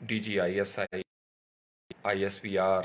DGISI, ISPR,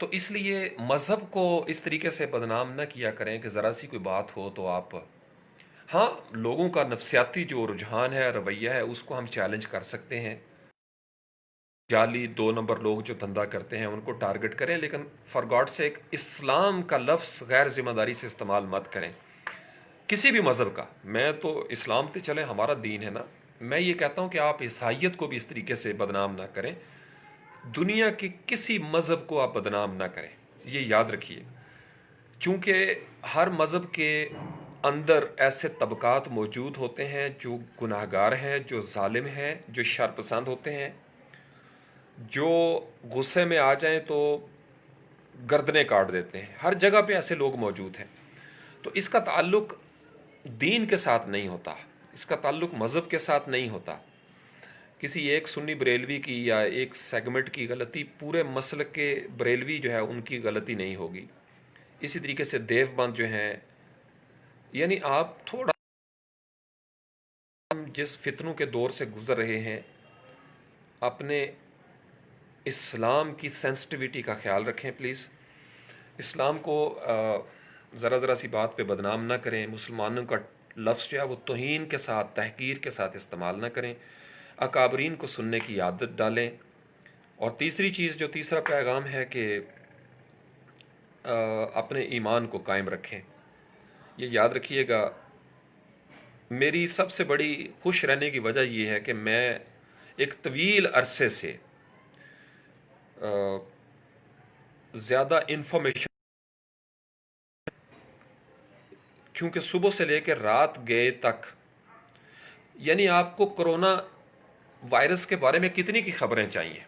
تو اس لیے مذہب کو اس طریقے سے بدنام نہ کیا کریں کہ ذرا سی کوئی بات ہو تو آپ، ہاں لوگوں کا نفسیاتی جو رجحان ہے، رویہ ہے، اس کو ہم چیلنج کر سکتے ہیں، جعلی 2 نمبر لوگ جو دھندا کرتے ہیں ان کو ٹارگٹ کریں، لیکن فار گاڈ سیک اسلام کا لفظ غیر ذمہ داری سے استعمال مت کریں، کسی بھی مذہب کا۔ میں تو اسلام پہ چلے، ہمارا دین ہے نا، میں یہ کہتا ہوں کہ آپ عیسائیت کو بھی اس طریقے سے بدنام نہ کریں، دنیا کے کسی مذہب کو آپ بدنام نہ کریں، یہ یاد رکھیے، چونکہ ہر مذہب کے اندر ایسے طبقات موجود ہوتے ہیں جو گناہ گار ہیں، جو ظالم ہیں، جو شر پسند ہوتے ہیں، جو غصے میں آ جائیں تو گردنیں کاٹ دیتے ہیں، ہر جگہ پہ ایسے لوگ موجود ہیں۔ تو اس کا تعلق دین کے ساتھ نہیں ہوتا، اس کا تعلق مذہب کے ساتھ نہیں ہوتا، کسی ایک سنی بریلوی کی یا ایک سیگمنٹ کی غلطی پورے مسلک کے بریلوی جو ہے ان کی غلطی نہیں ہوگی۔ اسی طریقے سے دیوبند جو ہیں، یعنی آپ تھوڑا، ہم جس فتنوں کے دور سے گزر رہے ہیں، اپنے اسلام کی سینسٹیویٹی کا خیال رکھیں پلیز، اسلام کو ذرا سی بات پہ بدنام نہ کریں، مسلمانوں کا لفظ جو ہے وہ توہین کے ساتھ، تحقیر کے ساتھ استعمال نہ کریں، اکابرین کو سننے کی عادت ڈالیں۔ اور تیسری چیز، جو تیسرا پیغام ہے کہ اپنے ایمان کو قائم رکھیں۔ یہ یاد رکھیے گا، میری سب سے بڑی خوش رہنے کی وجہ یہ ہے کہ میں ایک طویل عرصے سے زیادہ انفارمیشن، کیونکہ صبح سے لے کے رات گئے تک، یعنی آپ کو کرونا وائرس کے بارے میں کتنی کی خبریں چاہیے،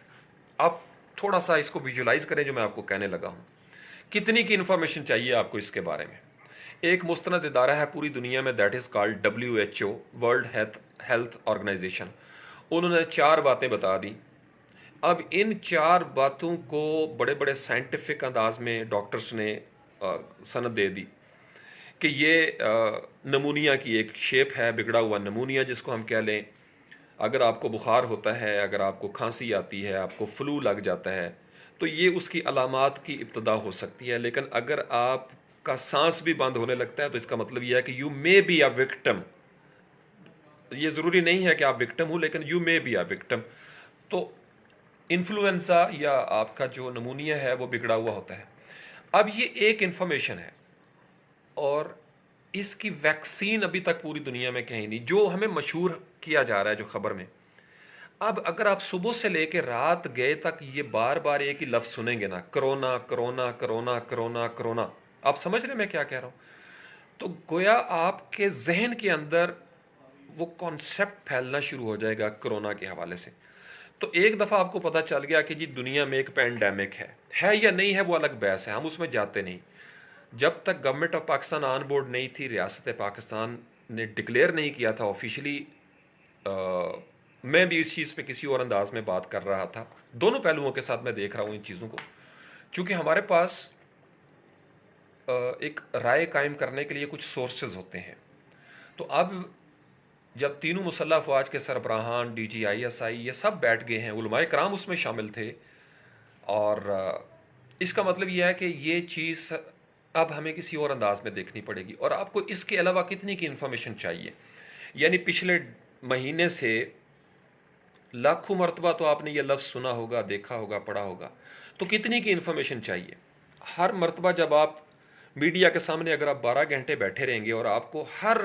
آپ تھوڑا سا اس کو ویژولائز کریں جو میں آپ کو کہنے لگا ہوں، کتنی کی انفارمیشن چاہیے آپ کو اس کے بارے میں۔ ایک مستند ادارہ ہے پوری دنیا میں، that is called WHO، world health organisation, انہوں نے 4 باتیں بتا دی۔ اب ان 4 باتوں کو بڑے بڑے سائنٹیفک انداز میں ڈاکٹرز نے سند دے دی کہ یہ نمونیا کی ایک شیپ ہے، بگڑا ہوا نمونیا جس کو ہم کہہ لیں۔ اگر آپ کو بخار ہوتا ہے، اگر آپ کو کھانسی آتی ہے، آپ کو فلو لگ جاتا ہے، تو یہ اس کی علامات کی ابتدا ہو سکتی ہے، لیکن اگر آپ کا سانس بھی بند ہونے لگتا ہے تو اس کا مطلب یہ ہے کہ you may be a victim, یہ ضروری نہیں ہے کہ آپ وکٹم ہو، لیکن you may be a victim. تو انفلوئنزا یا آپ کا جو نمونیا ہے وہ بگڑا ہوا ہوتا ہے۔ اب یہ ایک انفارمیشن ہے، اور اس کی ویکسین ابھی تک پوری دنیا میں کہیں نہیں، جو ہمیں مشہور کیا جا رہا ہے جو خبر میں۔ اب اگر آپ صبح سے لے کے رات گئے تک یہ بار بار ایک ہی لفظ سنیں گے نا، corona corona corona corona corona, آپ سمجھ رہے ہیں میں کیا کہہ رہا ہوں؟ تو گویا آپ کے ذہن کے اندر وہ کانسیپٹ پھیلنا شروع ہو جائے گا کرونا کے حوالے سے۔ تو ایک دفعہ آپ کو پتہ چل گیا کہ جی دنیا میں ایک پینڈیمک ہے یا نہیں ہے، وہ الگ بحث ہے، ہم اس میں جاتے نہیں۔ جب تک government of Pakistan on board نہیں تھی، ریاست پاکستان نے ڈکلیئر نہیں کیا تھا آفیشلی، میں بھی اس چیز پہ کسی اور انداز میں بات کر رہا تھا، دونوں پہلوؤں کے ساتھ میں دیکھ رہا ہوں ان چیزوں کو، چونکہ ہمارے پاس ایک رائے قائم کرنے کے لیے کچھ سورسز ہوتے ہیں۔ تو اب جب تینوں مسلح افواج کے سربراہان، DGI یہ سب بیٹھ گئے ہیں، علماء کرام اس میں شامل تھے، اور اس کا مطلب یہ ہے کہ یہ چیز اب ہمیں کسی اور انداز میں دیکھنی پڑے گی۔ اور آپ کو اس کے علاوہ کتنی کی انفارمیشن چاہیے؟ یعنی پچھلے مہینے سے لاکھوں مرتبہ تو آپ نے یہ لفظ سنا ہوگا، دیکھا ہوگا، پڑھا ہوگا، تو کتنی کی انفارمیشن چاہیے؟ ہر مرتبہ جب آپ میڈیا کے سامنے اگر آپ 12 گھنٹے بیٹھے رہیں گے اور آپ کو ہر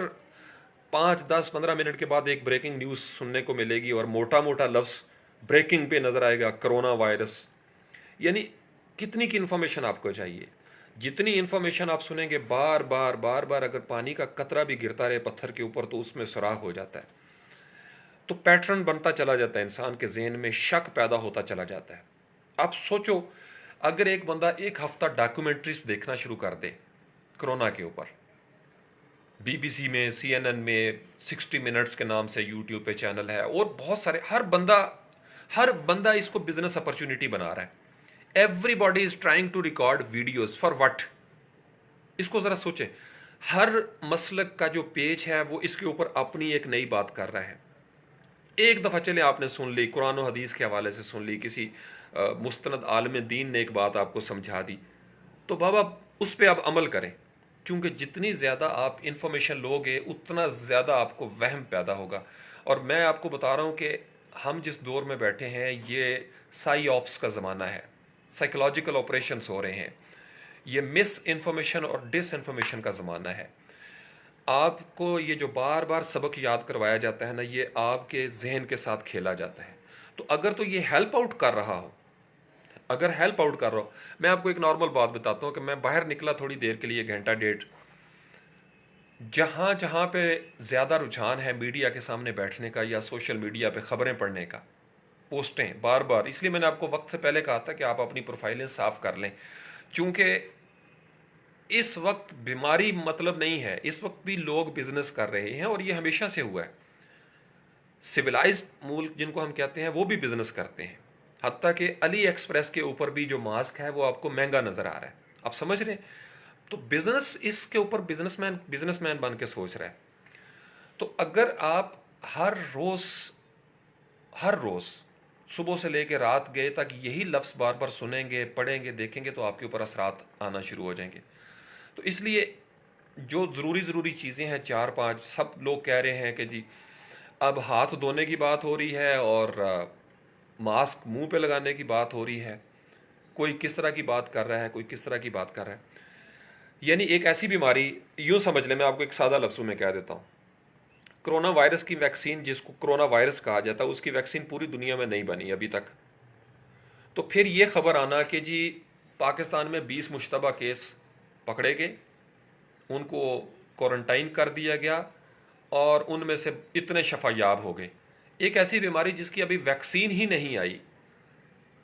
5 10 15 منٹ کے بعد ایک بریکنگ نیوز سننے کو ملے گی، اور موٹا موٹا لفظ بریکنگ پہ نظر آئے گا، کرونا وائرس، یعنی کتنی کی انفارمیشن آپ کو چاہیے؟ جتنی انفارمیشن آپ سنیں گے، بار بار بار بار اگر پانی کا قطرہ بھی گرتا رہے پتھر کے اوپر تو اس میں سوراخ ہو جاتا ہے، تو پیٹرن بنتا چلا جاتا ہے، انسان کے ذہن میں شک پیدا ہوتا چلا جاتا ہے۔ آپ سوچو، اگر ایک بندہ 1 ہفتہ ڈاکومنٹریز دیکھنا شروع کر دے کرونا کے اوپر، BBC میں، CNN میں، 60 منٹس کے نام سے یوٹیوب پہ چینل ہے، اور بہت سارے، ہر بندہ اس کو بزنس اپرچونٹی بنا رہا ہے۔ Everybody is trying to record videos for what? اس کو ذرا سوچیں، ہر مسلک کا جو پیج ہے وہ اس کے اوپر اپنی ایک نئی بات کر رہا ہے۔ ایک دفعہ چلے آپ نے سن لی، قرآن و حدیث کے حوالے سے سن لی، کسی مستند عالم دین نے ایک بات آپ کو سمجھا دی، تو بابا اس پہ آپ عمل کریں، چونکہ جتنی زیادہ آپ انفارمیشن لوگے اتنا زیادہ آپ کو وہم پیدا ہوگا۔ اور میں آپ کو بتا رہا ہوں کہ ہم جس دور میں بیٹھے ہیں یہ سائی آپس کا زمانہ ہے، سائیکولوجیکل آپریشنز ہو رہے ہیں، یہ مس انفارمیشن اور ڈس انفارمیشن کا زمانہ ہے۔ آپ کو یہ جو بار بار سبق یاد کروایا جاتا ہے نا، یہ آپ کے ذہن کے ساتھ کھیلا جاتا ہے۔ تو اگر تو یہ ہیلپ آؤٹ کر رہا ہو، اگر ہیلپ آؤٹ کر رہا ہو، میں آپ کو ایک نارمل بات بتاتا ہوں کہ میں باہر نکلا تھوڑی دیر کے لیے، گھنٹہ ڈیڑھ، جہاں جہاں پہ زیادہ رجحان ہے میڈیا کے سامنے بیٹھنے کا یا سوشل میڈیا پہ خبریں پڑھنے کا، پوسٹیں بار بار، اس لیے میں نے آپ کو وقت سے پہلے کہا تھا کہ آپ اپنی پروفائلیں صاف کر لیں، چونکہ اس وقت بیماری مطلب نہیں ہے، اس وقت بھی لوگ بزنس کر رہے ہیں، اور یہ ہمیشہ سے ہوا ہے۔ سویلائزڈ ملک جن کو ہم کہتے ہیں وہ بھی بزنس کرتے ہیں، حتیٰ کہ علی ایکسپریس کے اوپر بھی جو ماسک ہے وہ آپ کو مہنگا نظر آ رہا ہے، آپ سمجھ رہے ہیں؟ تو بزنس اس کے اوپر بزنس مین بن کے سوچ رہا ہے۔ تو اگر آپ ہر روز صبح سے لے کے رات گئے تک یہی لفظ بار بار سنیں گے، پڑھیں گے، دیکھیں گے، تو آپ کے اوپر اثرات آنا شروع ہو جائیں گے۔ تو اس لیے جو ضروری چیزیں ہیں 4 5 سب لوگ کہہ رہے ہیں کہ جی اب ہاتھ دھونے کی بات ہو رہی ہے اور ماسک منہ پہ لگانے کی بات ہو رہی ہے، کوئی کس طرح کی بات کر رہا ہے، کوئی کس طرح کی بات کر رہا ہے۔ یعنی ایک ایسی بیماری، یوں سمجھ لیں، میں آپ کو ایک سادہ لفظوں میں کہہ دیتا ہوں، کرونا وائرس کی ویکسین، جس کو کرونا وائرس کہا جاتا ہے، اس کی ویکسین پوری دنیا میں نہیں بنی ابھی تک۔ تو پھر یہ خبر آنا کہ جی پاکستان میں 20 مشتبہ کیس پکڑے گئے، ان کو کوارنٹائن کر دیا گیا، اور ان میں سے اتنے شفا یاب ہو گئے۔ ایک ایسی بیماری جس کی ابھی ویکسین ہی نہیں آئی،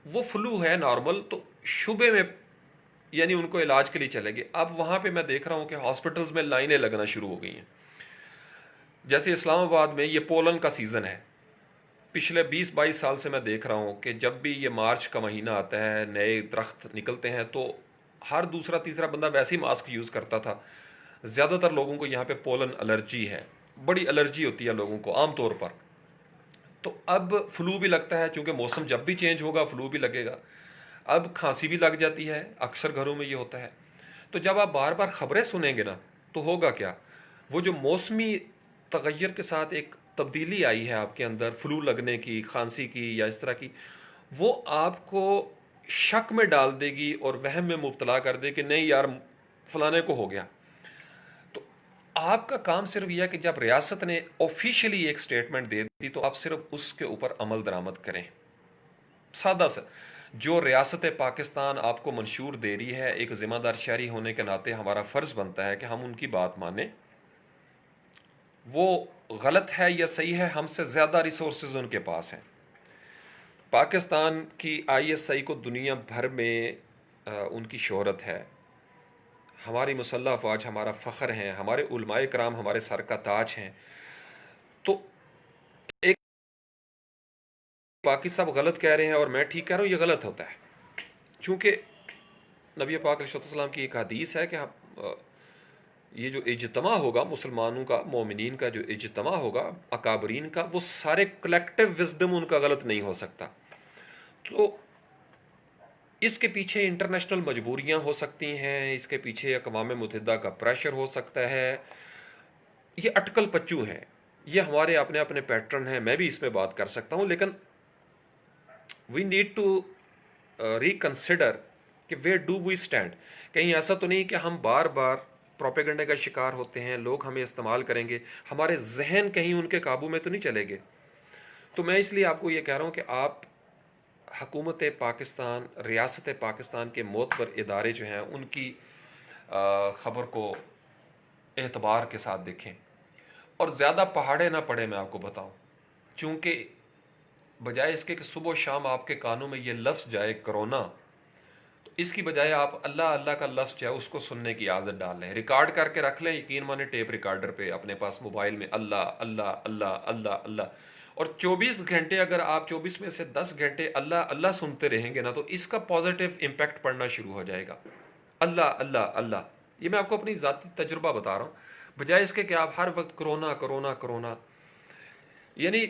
وہ فلو ہے نارمل، تو شبے میں یعنی ان کو علاج کے لیے چلے گئے۔ اب وہاں پہ میں دیکھ رہا ہوں کہ ہاسپٹلز میں لائنیں لگنا شروع ہو گئی ہیں۔ جیسے اسلام آباد میں یہ پولن کا سیزن ہے، پچھلے 20 22 سال سے میں دیکھ رہا ہوں کہ جب بھی یہ مارچ کا مہینہ آتا ہے، نئے درخت نکلتے ہیں، تو ہر دوسرا تیسرا بندہ ویسے ہی ماسک یوز کرتا تھا۔ زیادہ تر لوگوں کو یہاں پہ پولن الرجی ہے، بڑی الرجی ہوتی ہے لوگوں کو عام طور پر۔ تو اب فلو بھی لگتا ہے، چونکہ موسم جب بھی چینج ہوگا فلو بھی لگے گا۔ اب کھانسی بھی لگ جاتی ہے، اکثر گھروں میں یہ ہوتا ہے۔ تو جب آپ بار بار خبریں سنیں گے نا، تو ہوگا کیا، وہ جو موسمی تغیر کے ساتھ ایک تبدیلی آئی ہے آپ کے اندر، فلو لگنے کی، کھانسی کی یا اس طرح کی، وہ آپ کو شک میں ڈال دے گی اور وہم میں مبتلا کر دے کہ نہیں یار فلانے کو ہو گیا۔ تو آپ کا کام صرف یہ ہے کہ جب ریاست نے آفیشلی ایک سٹیٹمنٹ دے دی تو آپ صرف اس کے اوپر عمل درآمد کریں۔ سادہ سا جو ریاست پاکستان آپ کو منشور دے رہی ہے، ایک ذمہ دار شہری ہونے کے ناطے ہمارا فرض بنتا ہے کہ ہم ان کی بات مانیں۔ وہ غلط ہے یا صحیح ہے، ہم سے زیادہ ریسورسز ان کے پاس ہیں۔ پاکستان کی ISI کو دنیا بھر میں ان کی شہرت ہے، ہماری مسلح افواج ہمارا فخر ہیں، ہمارے علماء کرام ہمارے سر کا تاج ہیں۔ تو ایک باقی سب غلط کہہ رہے ہیں اور میں ٹھیک کہہ رہا ہوں، یہ غلط ہوتا ہے، چونکہ نبی پاک علیہ السلام کی ایک حدیث ہے کہ یہ جو اجتماع ہوگا مسلمانوں کا، مومنین کا جو اجتماع ہوگا، اکابرین کا، وہ سارے کلیکٹیو وزڈم ان کا غلط نہیں ہو سکتا۔ تو اس کے پیچھے انٹرنیشنل مجبوریاں ہو سکتی ہیں، اس کے پیچھے اقوام متحدہ کا پریشر ہو سکتا ہے، یہ اٹکل پچو ہیں، یہ ہمارے اپنے اپنے پیٹرن ہیں، میں بھی اس میں بات کر سکتا ہوں، لیکن وی نیڈ ٹو ریکنسیڈر کہ ویئر ڈو وی اسٹینڈ۔ کہیں ایسا تو نہیں کہ ہم بار بار پروپیگنڈے کا شکار ہوتے ہیں، لوگ ہمیں استعمال کریں گے، ہمارے ذہن کہیں ان کے قابو میں تو نہیں چلے گے۔ تو میں اس لیے آپ کو یہ کہہ رہا ہوں کہ آپ حکومت پاکستان، ریاست پاکستان کے معتبر ادارے جو ہیں ان کی خبر کو اعتبار کے ساتھ دیکھیں، اور زیادہ پہاڑے نہ پڑے، میں آپ کو بتاؤں، چونکہ بجائے اس کے کہ صبح و شام آپ کے کانوں میں یہ لفظ جائے کرونا، تو اس کی بجائے آپ اللہ اللہ کا لفظ جو ہے اس کو سننے کی عادت ڈال لیں، ریکارڈ کر کے رکھ لیں، یقین مانے ٹیپ ریکارڈر پہ اپنے پاس موبائل میں اللہ اللہ اللہ اللہ اللہ، اور 24 گھنٹے اگر آپ 24 میں سے 10 گھنٹے اللہ اللہ سنتے رہیں گے نا، تو اس کا پازیٹیو امپیکٹ پڑنا شروع ہو جائے گا۔ اللہ اللہ اللہ، یہ میں آپ کو اپنی ذاتی تجربہ بتا رہا ہوں، بجائے اس کے کہ آپ ہر وقت کرونا کرونا کرونا۔ یعنی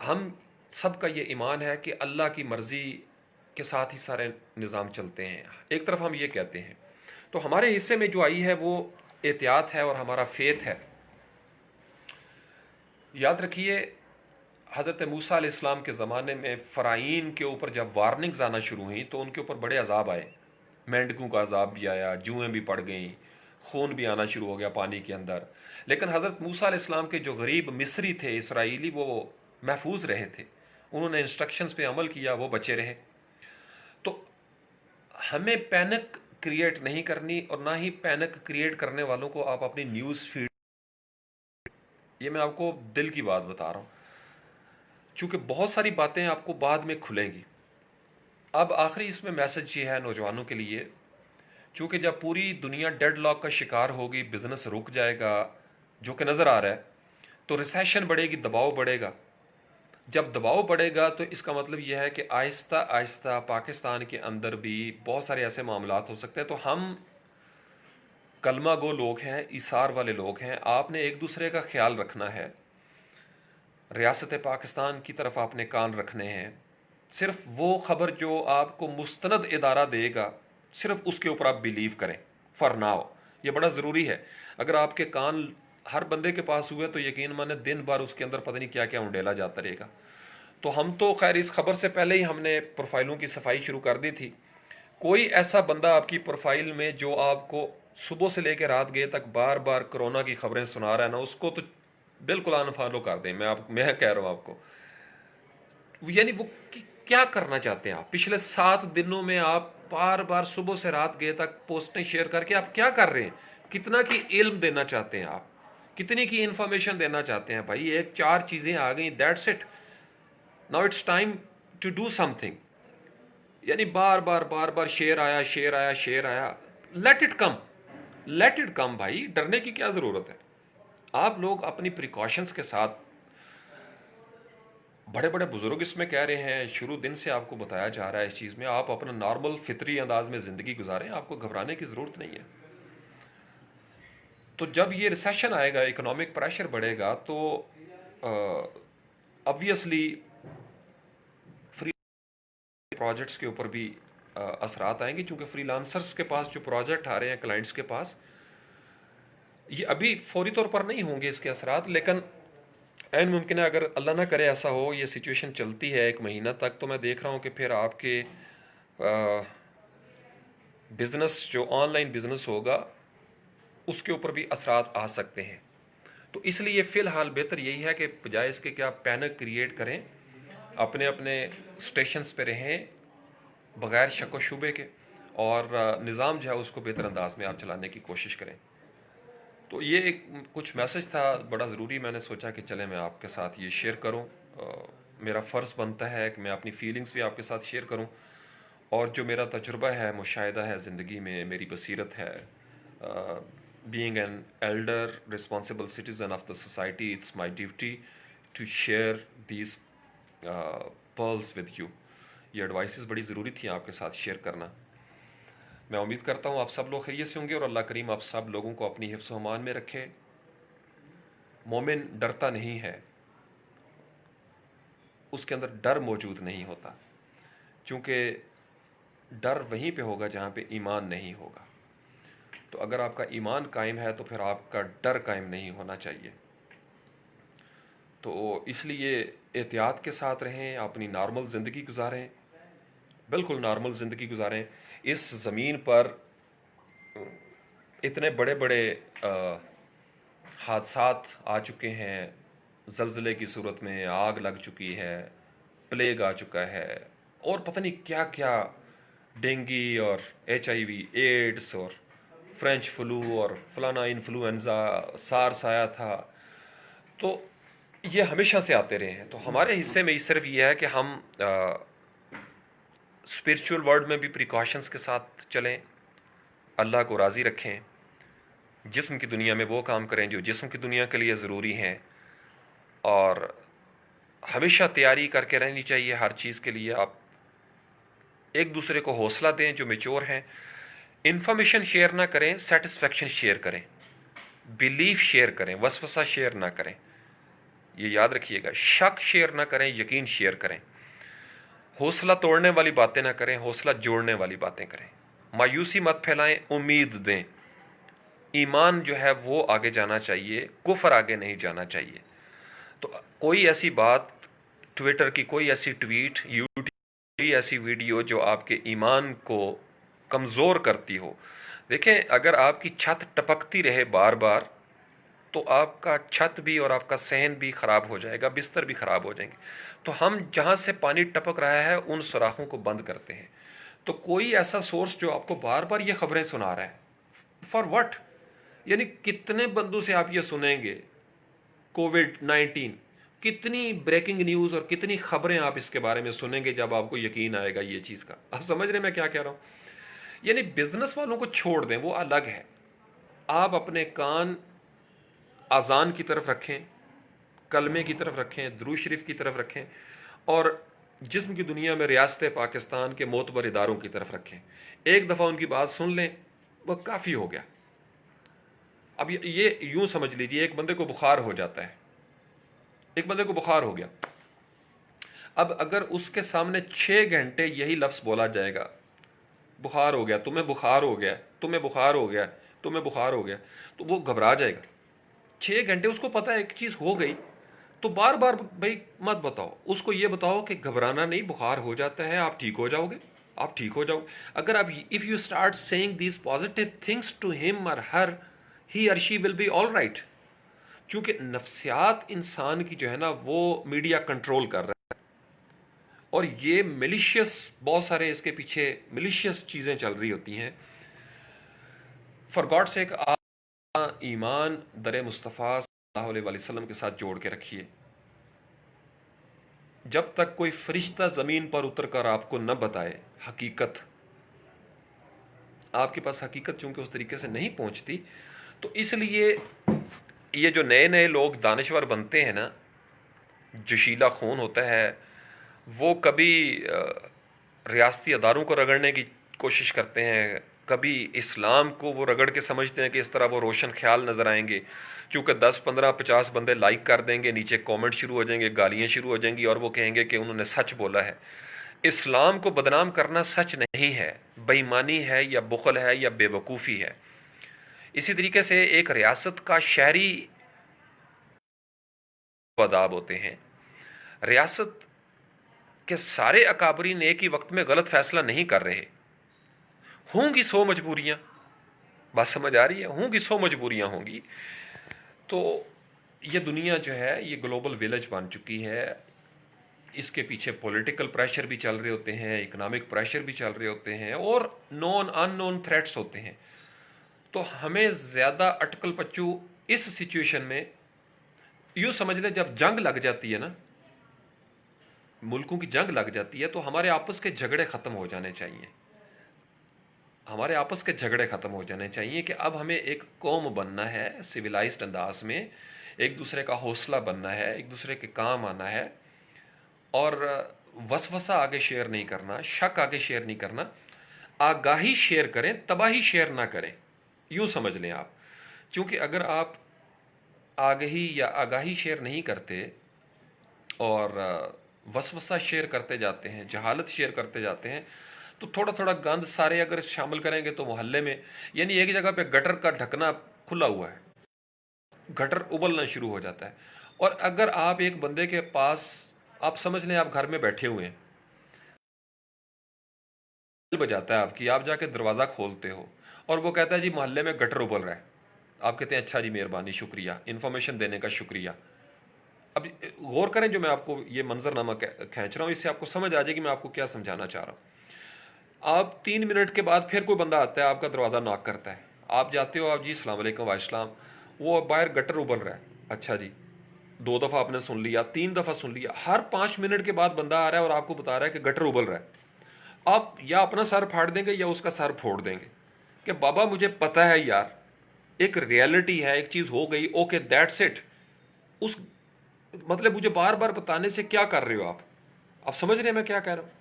ہم سب کا یہ ایمان ہے کہ اللہ کی مرضی کے ساتھ ہی سارے نظام چلتے ہیں. ایک طرف ہم یہ کہتے ہیں. تو ہمارے حصے میں جو آئی ہے وہ احتیاط ہے اور ہمارا فیتھ ہے. یاد رکھیے حضرت موسیٰ علیہ السلام کے زمانے میں فرعین کے اوپر جب وارننگز آنا شروع ہوئیں تو ان کے اوپر بڑے عذاب آئے. مینڈکوں کا عذاب بھی آیا, جوئیں بھی پڑ گئیں, خون بھی آنا شروع ہو گیا پانی کے اندر. لیکن حضرت موسیٰ علیہ السلام کے جو غریب مصری تھے, اسرائیلی, وہ محفوظ رہے تھے. انہوں نے انسٹرکشنز پہ عمل کیا, وہ بچے رہے. تو ہمیں پینک کریٹ نہیں کرنی, اور نہ ہی پینک کریٹ کرنے والوں کو آپ اپنی نیوز فیڈ, یہ میں آپ کو دل کی بات بتا رہا ہوں, چونکہ بہت ساری باتیں آپ کو بعد میں کھلیں گی. اب آخری اس میں میسج یہ ہے نوجوانوں کے لیے, چونکہ جب پوری دنیا ڈیڈ لاک کا شکار ہوگی, بزنس رک جائے گا جو کہ نظر آ رہا ہے, تو ریسیشن بڑھے گی, دباؤ بڑھے گا. جب دباؤ بڑھے گا تو اس کا مطلب یہ ہے کہ آہستہ آہستہ پاکستان کے اندر بھی بہت سارے ایسے معاملات ہو سکتے ہیں. تو ہم کلمہ گو لوگ ہیں, ایثار والے لوگ ہیں, آپ نے ایک دوسرے کا خیال رکھنا ہے. ریاست پاکستان کی طرف آپ نے کان رکھنے ہیں. صرف وہ خبر جو آپ کو مستند ادارہ دے گا, صرف اس کے اوپر آپ بیلیو کریں فار ناؤ. یہ بڑا ضروری ہے. اگر آپ کے کان ہر بندے کے پاس ہوئے تو یقین مانے دن بھر اس کے اندر پتہ نہیں کیا کیا انڈیلا جاتا رہے گا. تو ہم تو خیر اس خبر سے پہلے ہی ہم نے پروفائلوں کی صفائی شروع کر دی تھی. کوئی ایسا بندہ آپ کی پروفائل میں جو آپ کو صبح سے لے کے رات گئے تک بار بار کرونا کی خبریں سنا رہا ہے نا, اس کو تو بالکل انفالو کر دیں. میں کہہ رہا ہوں آپ کو, یعنی وہ کیا کرنا چاہتے ہیں آپ؟ پچھلے 7 دنوں میں آپ بار بار صبح سے رات گئے تک پوسٹیں شیئر کر کے آپ کیا کر رہے ہیں؟ کتنا کی علم دینا چاہتے ہیں آپ؟ کتنی کی انفارمیشن دینا چاہتے ہیں؟ بھائی 4 چیزیں آ گئیں, that's it. Now it's time to do something. یعنی بار بار شیئر آیا. لیٹ اٹ کم بھائی, ڈرنے کی کیا ضرورت ہے؟ آپ لوگ اپنی پریکاشنز کے ساتھ, بڑے بڑے بزرگ اس میں کہہ رہے ہیں, شروع دن سے آپ کو بتایا جا رہا ہے اس چیز میں, آپ اپنا نارمل فطری انداز میں زندگی گزاریں, آپ کو گھبرانے کی ضرورت نہیں ہے. تو جب یہ ریسیشن آئے گا, اکنامک پریشر بڑھے گا, تو obviously فری پروجیکٹس کے اوپر بھی اثرات آئیں گے, چونکہ فری لانسرز کے پاس جو پروجیکٹ آ رہے ہیں کلائنٹس کے پاس, یہ ابھی فوری طور پر نہیں ہوں گے اس کے اثرات, لیکن عین ممکن ہے اگر اللہ نہ کرے ایسا ہو, یہ سچویشن چلتی ہے 1 مہینہ تک, تو میں دیکھ رہا ہوں کہ پھر آپ کے بزنس جو آن لائن بزنس ہوگا اس کے اوپر بھی اثرات آ سکتے ہیں. تو اس لیے فی الحال بہتر یہی ہے کہ بجائے اس کے کہ آپ پینک کریٹ کریں, اپنے اسٹیشنز پہ رہیں بغیر شک و شبے کے, اور نظام جو ہے اس کو بہتر انداز میں آپ چلانے کی کوشش کریں. تو یہ ایک کچھ میسج تھا بڑا ضروری, میں نے سوچا کہ چلیں میں آپ کے ساتھ یہ شیئر کروں. میرا فرض بنتا ہے کہ میں اپنی فیلنگز بھی آپ کے ساتھ شیئر کروں, اور جو میرا تجربہ ہے, مشاہدہ ہے زندگی میں, میری بصیرت ہے, being an elder responsible citizen of the society, it's my duty to share these pearls with you. یہ ایڈوائسز بڑی ضروری تھی آپ کے ساتھ شیئر کرنا. میں امید کرتا ہوں آپ سب لوگ خیریت سے ہوں گے, اور اللہ کریم آپ سب لوگوں کو اپنی حفظ و امان میں رکھے. مومن ڈرتا نہیں ہے, اس کے اندر ڈر موجود نہیں ہوتا, چونکہ ڈر وہیں پہ ہوگا جہاں پہ ایمان نہیں ہوگا. تو اگر آپ کا ایمان قائم ہے تو پھر آپ کا ڈر قائم نہیں ہونا چاہیے. تو اس لیے احتیاط کے ساتھ رہیں, اپنی نارمل زندگی گزاریں, بالکل نارمل زندگی گزاریں. اس زمین پر اتنے بڑے بڑے حادثات آ چکے ہیں, زلزلے کی صورت میں آگ لگ چکی ہے, پلیگ آ چکا ہے, اور پتہ نہیں کیا کیا, ڈینگی اور HIV ایڈس اور فرینچ فلو اور فلانا انفلوئنزا, سارس آیا تھا. تو یہ ہمیشہ سے آتے رہے ہیں. تو ہمارے حصے میں صرف یہ ہے کہ ہم اسپرچول ورلڈ میں بھی پریکاشنز کے ساتھ چلیں, اللہ کو راضی رکھیں, جسم کی دنیا میں وہ کام کریں جو جسم کی دنیا کے لیے ضروری ہیں, اور ہمیشہ تیاری کر کے رہنی چاہیے ہر چیز کے لیے. آپ ایک دوسرے کو حوصلہ دیں جو میچور ہیں. انفارمیشن شیئر نہ کریں, سیٹسفیکشن شیئر کریں, بیلیف شیئر کریں, وسوسہ شیئر نہ کریں. یہ یاد رکھیے گا، شک شیئر نہ کریں، یقین شیئر کریں، حوصلہ توڑنے والی باتیں نہ کریں، حوصلہ جوڑنے والی باتیں کریں، مایوسی مت پھیلائیں، امید دیں، ایمان جو ہے وہ آگے جانا چاہیے، کفر آگے نہیں جانا چاہیے۔ تو کوئی ایسی بات، ٹویٹر کی کوئی ایسی ٹویٹ، یوٹیوب کی ایسی ویڈیو جو آپ کے ایمان کو کمزور کرتی ہو، دیکھیں اگر آپ کی چھت ٹپکتی رہے بار بار تو آپ کا چھت بھی اور آپ کا صحن بھی خراب ہو جائے گا، بستر بھی خراب ہو جائیں گے۔ تو ہم جہاں سے پانی ٹپک رہا ہے ان سوراخوں کو بند کرتے ہیں۔ تو کوئی ایسا سورس جو آپ کو بار بار یہ خبریں سنا رہا ہے، فار وٹ؟ یعنی کتنے بندوں سے آپ یہ سنیں گے کووڈ-19، کتنی بریکنگ نیوز اور کتنی خبریں آپ اس کے بارے میں سنیں گے جب آپ کو یقین آئے گا یہ چیز کا۔ آپ سمجھ رہے ہیں میں کیا کہہ رہا ہوں؟ یعنی بزنس والوں کو چھوڑ دیں، وہ الگ ہے، آپ اپنے کان اذان کی طرف رکھیں، کلمے کی طرف رکھیں، درود شریف کی طرف رکھیں، اور جسم کی دنیا میں ریاست پاکستان کے معتبر اداروں کی طرف رکھیں۔ ایک دفعہ ان کی بات سن لیں، وہ کافی ہو گیا۔ اب یہ یوں سمجھ لیجئے، ایک بندے کو بخار ہو جاتا ہے، ایک بندے کو بخار ہو گیا، اب اگر اس کے سامنے 6 گھنٹے یہی لفظ بولا جائے گا، بخار ہو گیا، تمہیں بخار ہو گیا، تمہیں بخار ہو گیا، تمہیں بخار ہو گیا، تو وہ گھبرا جائے گا۔ 6 گھنٹے اس کو پتا ہے ایک چیز ہو گئی، تو بار بار بھائی مت بتاؤ، اس کو یہ بتاؤ کہ گھبرانا نہیں، بخار ہو جاتا ہے، آپ ٹھیک ہو جاؤ گے، آپ ٹھیک ہو جاؤ۔ اگر آپ if you start saying these positive things to him or her, he or she will be all right۔ چونکہ نفسیات انسان کی جو ہے نا وہ میڈیا کنٹرول کر رہا ہے، اور یہ ملیشیس، بہت سارے اس کے پیچھے ملیشیس چیزیں چل رہی ہوتی ہیں۔ فار گاڈ سیک، آپ ایمان در مصطفیٰ صلی اللہ علیہ وسلم کے ساتھ جوڑ کے رکھیے۔ جب تک کوئی فرشتہ زمین پر اتر کر آپ کو نہ بتائے حقیقت، آپ کے پاس حقیقت چونکہ اس طریقے سے نہیں پہنچتی، تو اس لیے یہ جو نئے نئے لوگ دانشور بنتے ہیں نا، جوشیلا خون ہوتا ہے، وہ کبھی ریاستی اداروں کو رگڑنے کی کوشش کرتے ہیں، کبھی اسلام کو وہ رگڑ کے سمجھتے ہیں کہ اس طرح وہ روشن خیال نظر آئیں گے، چونکہ 10 15 50 بندے لائک کر دیں گے، نیچے کومنٹ شروع ہو جائیں گے، گالیاں شروع ہو جائیں گی، اور وہ کہیں گے کہ انہوں نے سچ بولا ہے۔ اسلام کو بدنام کرنا سچ نہیں ہے، بے ایمانی ہے یا بخل ہے یا بے وقوفی ہے۔ اسی طریقے سے ایک ریاست کا شہری آداب ہوتے ہیں، ریاست کے سارے اکابرین ایک ہی وقت میں غلط فیصلہ نہیں کر رہے، ہوں گی 100 مجبوریاں، بات سمجھ آ رہی ہے؟ ہوں گی 100 مجبوریاں ہوں گی۔ تو یہ دنیا جو ہے یہ گلوبل ویلیج بن چکی ہے، اس کے پیچھے پولیٹیکل پریشر بھی چل رہے ہوتے ہیں، اکنامک پریشر بھی چل رہے ہوتے ہیں، اور نون ان نون تھریٹس ہوتے ہیں۔ تو ہمیں زیادہ اٹکل پچو اس سچویشن میں، یوں سمجھ لیں جب جنگ لگ جاتی ہے نا، ملکوں کی جنگ لگ جاتی ہے، تو ہمارے آپس کے جھگڑے ختم ہو جانے چاہیے، ہمارے آپس کے جھگڑے ختم ہو جانے چاہیے کہ اب ہمیں ایک قوم بننا ہے، سویلائزڈ انداز میں ایک دوسرے کا حوصلہ بننا ہے، ایک دوسرے کے کام آنا ہے، اور وسوسہ آگے شیئر نہیں کرنا، شک آگے شیئر نہیں کرنا، آگاہی شیئر کریں، تباہی شیئر نہ کریں، یوں سمجھ لیں آپ۔ چونکہ اگر آپ آگہی یا آگاہی شیئر نہیں کرتے اور وسوسہ شیئر کرتے جاتے ہیں، جہالت شیئر کرتے جاتے ہیں، تو تھوڑا تھوڑا گند سارے اگر شامل کریں گے تو محلے میں، یعنی ایک جگہ پہ گٹر کا ڈھکنا کھلا ہوا ہے، گٹر ابلنا شروع ہو جاتا ہے، اور اگر آپ ایک بندے کے پاس، آپ سمجھ لیں آپ گھر میں بیٹھے ہوئے ہیں، بیل بجاتا ہے آپ کی، آپ جا کے دروازہ کھولتے ہو اور وہ کہتا ہے جی محلے میں گٹر ابل رہا ہے، آپ کہتے ہیں اچھا جی مہربانی، شکریہ، انفارمیشن دینے کا شکریہ۔ اب غور کریں جو میں آپ کو یہ منظر نامہ کھینچ رہا ہوں، اس سے آپ کو سمجھ آ جائے گی میں آپ کو کیا سمجھانا چاہ رہا ہوں۔ آپ 3 منٹ کے بعد پھر کوئی بندہ آتا ہے، آپ کا دروازہ ناک کرتا ہے، آپ جاتے ہو، آپ جی السلام علیکم، وعلیکم السلام، وہ باہر گٹر ابل رہا ہے، اچھا جی، 2 دفعہ آپ نے سن لیا، 3 دفعہ سن لیا، ہر 5 منٹ کے بعد بندہ آ رہا ہے اور آپ کو بتا رہا ہے کہ گٹر ابل رہا ہے، آپ یا اپنا سر پھاڑ دیں گے یا اس کا سر پھوڑ دیں گے کہ بابا مجھے پتا ہے یار، ایک ریئلٹی ہے، ایک چیز ہو گئی، اوکے دیٹس اٹ، اس مطلب مجھے بار بار بتانے سے کیا کر رہے ہو آپ سمجھ رہے ہیں میں کیا کہہ رہا ہوں؟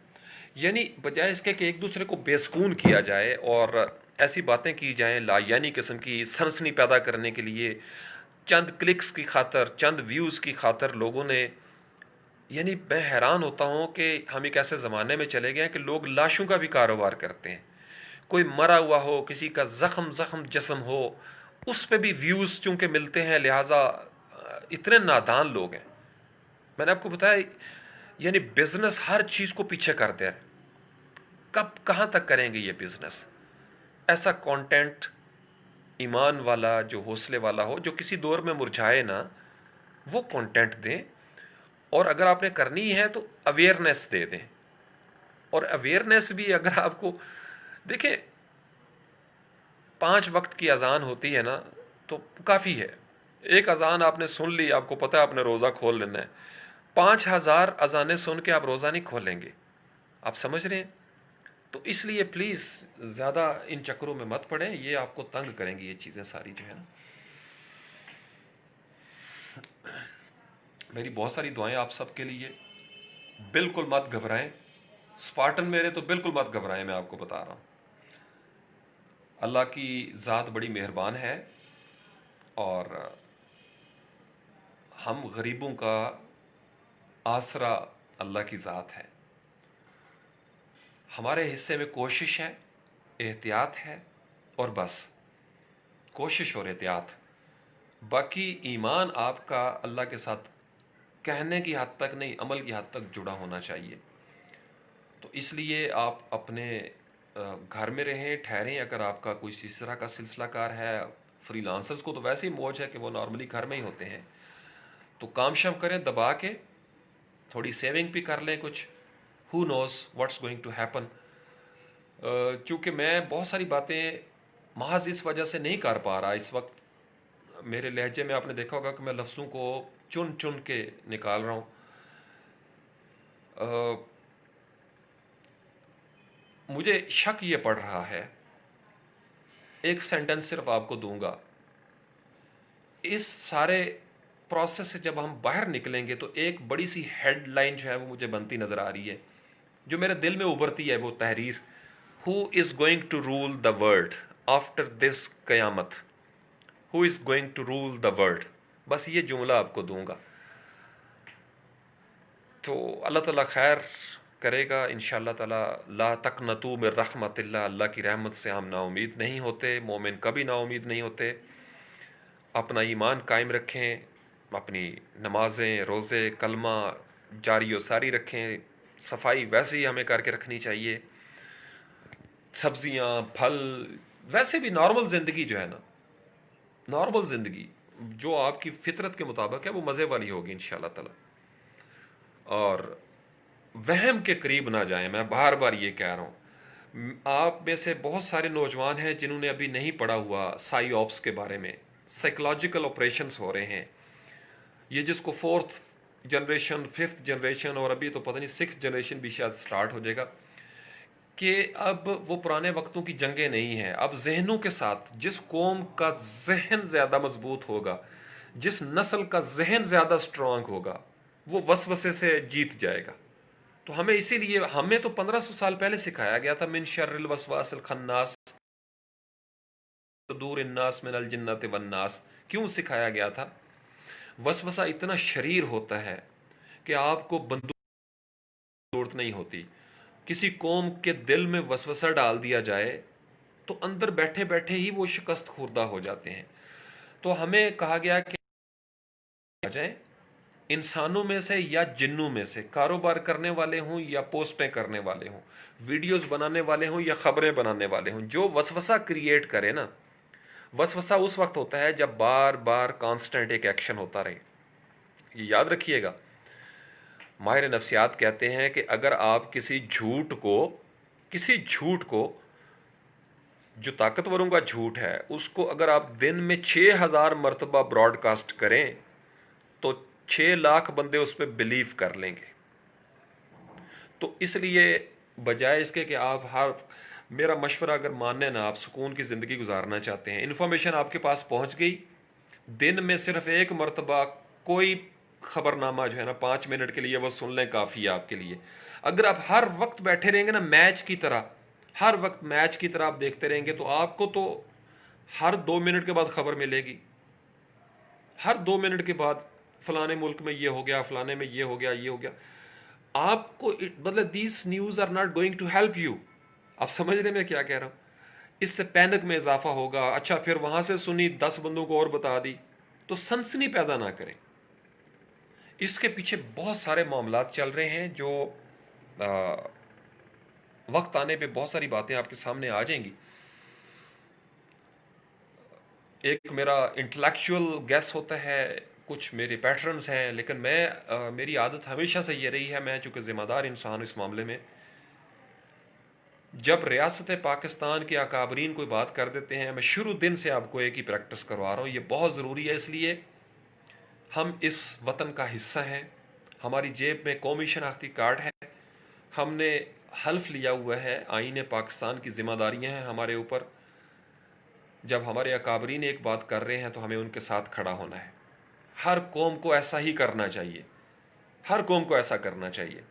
یعنی بجائے اس کے کہ ایک دوسرے کو بے سکون کیا جائے اور ایسی باتیں کی جائیں لا یعنی قسم کی، سنسنی پیدا کرنے کے لیے چند کلکس کی خاطر، چند ویوز کی خاطر لوگوں نے، یعنی میں حیران ہوتا ہوں کہ ہم ایک ایسے زمانے میں چلے گئے ہیں کہ لوگ لاشوں کا بھی کاروبار کرتے ہیں. کوئی مرا ہوا ہو، کسی کا زخم جسم ہو، اس پہ بھی ویوز چونکہ ملتے ہیں، لہٰذا اتنے نادان لوگ ہیں. میں نے آپ کو بتایا، یعنی بزنس ہر چیز کو پیچھے کرتے ہیں. کب کہاں تک کریں گے یہ بزنس؟ ایسا کانٹینٹ ایمان والا، جو حوصلے والا ہو، جو کسی دور میں مرجھائے نہ، وہ کانٹینٹ دیں. اور اگر آپ نے کرنی ہے تو اویئرنیس دے دیں. اور اویئرنیس بھی اگر آپ کو دیکھیں، 5 وقت کی اذان ہوتی ہے نا تو کافی ہے. ایک اذان آپ نے سن لی، آپ کو پتہ ہے آپ نے روزہ کھول لینا ہے. 5000 اذانیں سن کے آپ روزہ نہیں کھولیں گے. آپ سمجھ رہے ہیں؟ تو اس لیے پلیز زیادہ ان چکروں میں مت پڑیں، یہ آپ کو تنگ کریں گی یہ چیزیں ساری جو ہے نا. میری بہت ساری دعائیں آپ سب کے لیے. بالکل مت گھبرائیں، اسپارٹن میرے تو بالکل مت گھبرائیں، میں آپ کو بتا رہا ہوں. اللہ کی ذات بڑی مہربان ہے، اور ہم غریبوں کا آسرا اللہ کی ذات ہے. ہمارے حصے میں کوشش ہے، احتیاط ہے، اور بس کوشش اور احتیاط. باقی ایمان آپ کا اللہ کے ساتھ کہنے کی حد تک نہیں، عمل کی حد تک جڑا ہونا چاہیے. تو اس لیے آپ اپنے گھر میں رہیں، ٹھہریں. اگر آپ کا کوئی اس طرح کا سلسلہ کار ہے، فری لانسرز کو تو ویسے ہی موج ہے کہ وہ نارملی گھر میں ہی ہوتے ہیں، تو کام شام کریں دبا کے، تھوڑی سیونگ بھی کر لیں کچھ. ہو نوز واٹس گوئنگ ٹو ہیپن. چونکہ میں بہت ساری باتیں محض اس وجہ سے نہیں کر پا رہا اس وقت. میرے لہجے میں آپ نے دیکھا ہوگا کہ میں لفظوں کو چن چن کے نکال رہا ہوں. مجھے شک یہ پڑ رہا ہے، ایک سینٹنس صرف آپ کو دوں گا. اس سارے پروسیس سے جب ہم باہر نکلیں گے تو ایک بڑی سی ہیڈ لائن جو ہے وہ مجھے بنتی نظر آ رہی ہے، جو میرے دل میں ابھرتی ہے. وہ تحریر، who is going to rule the world after this قیامت. Who is going to rule the world. بس یہ جملہ آپ کو دوں گا تو اللہ تعالیٰ خیر کرے گا انشاءاللہ تعالیٰ. لا تقنطوا من رحمت اللہ. اللہ کی رحمت سے ہم نا امید نہیں ہوتے، مومن کبھی نا امید نہیں ہوتے. اپنا ایمان قائم رکھیں، اپنی نمازیں، روزے، کلمہ جاری و ساری رکھیں. صفائی ویسے ہی ہمیں کر کے رکھنی چاہیے. سبزیاں، پھل، ویسے بھی نارمل زندگی جو ہے نا، نارمل زندگی جو آپ کی فطرت کے مطابق ہے وہ مزے والی ہوگی انشاءاللہ تعالی. اور وہم کے قریب نہ جائیں. میں بار بار یہ کہہ رہا ہوں. آپ میں سے بہت سارے نوجوان ہیں جنہوں نے ابھی نہیں پڑھا ہوا سائی آپس کے بارے میں. سائیکولوجیکل آپریشنز ہو رہے ہیں. یہ جس کو 4th جنریشن، 5th جنریشن، اور ابھی تو پتہ نہیں 6th جنریشن بھی شاید سٹارٹ ہو جائے گا، کہ اب وہ پرانے وقتوں کی جنگیں نہیں ہیں. اب ذہنوں کے ساتھ جس قوم کا ذہن زیادہ مضبوط ہوگا، جس نسل کا ذہن زیادہ سٹرونگ ہوگا، وہ وسوسے سے جیت جائے گا. تو ہمیں اسی لیے، ہمیں تو 1500 سال پہلے سکھایا گیا تھا من شر الوسواس الخناس صدور الناس من الجنت والناس. کیوں سکھایا گیا تھا؟ وسوسہ اتنا شریر ہوتا ہے کہ آپ کو بندوق ضرورت نہیں ہوتی. کسی قوم کے دل میں وسوسہ ڈال دیا جائے تو اندر بیٹھے بیٹھے ہی وہ شکست خوردہ ہو جاتے ہیں. تو ہمیں کہا گیا کہ آ جائیں انسانوں میں سے یا جنوں میں سے، کاروبار کرنے والے ہوں یا پوسٹیں کرنے والے ہوں، ویڈیوز بنانے والے ہوں یا خبریں بنانے والے ہوں، جو وسوسہ کریٹ کرے نا. وسوسہ اس وقت ہوتا ہے جب بار بار کانسٹنٹ ایک ایکشن ہوتا رہے. یہ یاد رکھیے گا. ماہر نفسیات کہتے ہیں کہ اگر آپ کسی جھوٹ کو جو طاقتوروں کا جھوٹ ہے، اس کو اگر آپ دن میں 6000 مرتبہ براڈ کاسٹ کریں تو 6 لاکھ بندے اس پہ بلیو کر لیں گے. تو اس لیے بجائے اس کے کہ میرا مشورہ اگر ماننے نا، آپ سکون کی زندگی گزارنا چاہتے ہیں، انفارمیشن آپ کے پاس پہنچ گئی، دن میں صرف 1 مرتبہ کوئی خبر نامہ جو ہے نا 5 منٹ کے لیے وہ سن لیں، کافی ہے آپ کے لیے. اگر آپ ہر وقت بیٹھے رہیں گے نا میچ کی طرح، ہر وقت میچ کی طرح آپ دیکھتے رہیں گے، تو آپ کو تو ہر 2 منٹ کے بعد خبر ملے گی. ہر 2 منٹ کے بعد فلانے ملک میں یہ ہو گیا، فلانے میں یہ ہو گیا، یہ ہو گیا. آپ کو مطلب these news are not going to help you. آپ سمجھ رہے میں کیا کہہ رہا ہوں؟ اس سے پینک میں اضافہ ہوگا. اچھا پھر وہاں سے سنی 10 بندوں کو اور بتا دی، تو سنسنی پیدا نہ کریں. اس کے پیچھے بہت سارے معاملات چل رہے ہیں جو وقت آنے پہ بہت ساری باتیں آپ کے سامنے آ جائیں گی. ایک میرا انٹلیکچوئل گیس ہوتا ہے، کچھ میرے پیٹرنز ہیں، لیکن میری عادت ہمیشہ سے یہ رہی ہے، میں چونکہ ذمہ دار انسان اس معاملے میں، جب ریاست پاکستان کے اکابرین کوئی بات کر دیتے ہیں، میں شروع دن سے آپ کو ایک ہی پریکٹس کروا رہا ہوں. یہ بہت ضروری ہے، اس لیے ہم اس وطن کا حصہ ہیں. ہماری جیب میں قومی شناختی کارڈ ہے، ہم نے حلف لیا ہوا ہے، آئین پاکستان کی ذمہ داریاں ہیں ہمارے اوپر. جب ہمارے اکابرین ایک بات کر رہے ہیں تو ہمیں ان کے ساتھ کھڑا ہونا ہے. ہر قوم کو ایسا ہی کرنا چاہیے، ہر قوم کو ایسا کرنا چاہیے.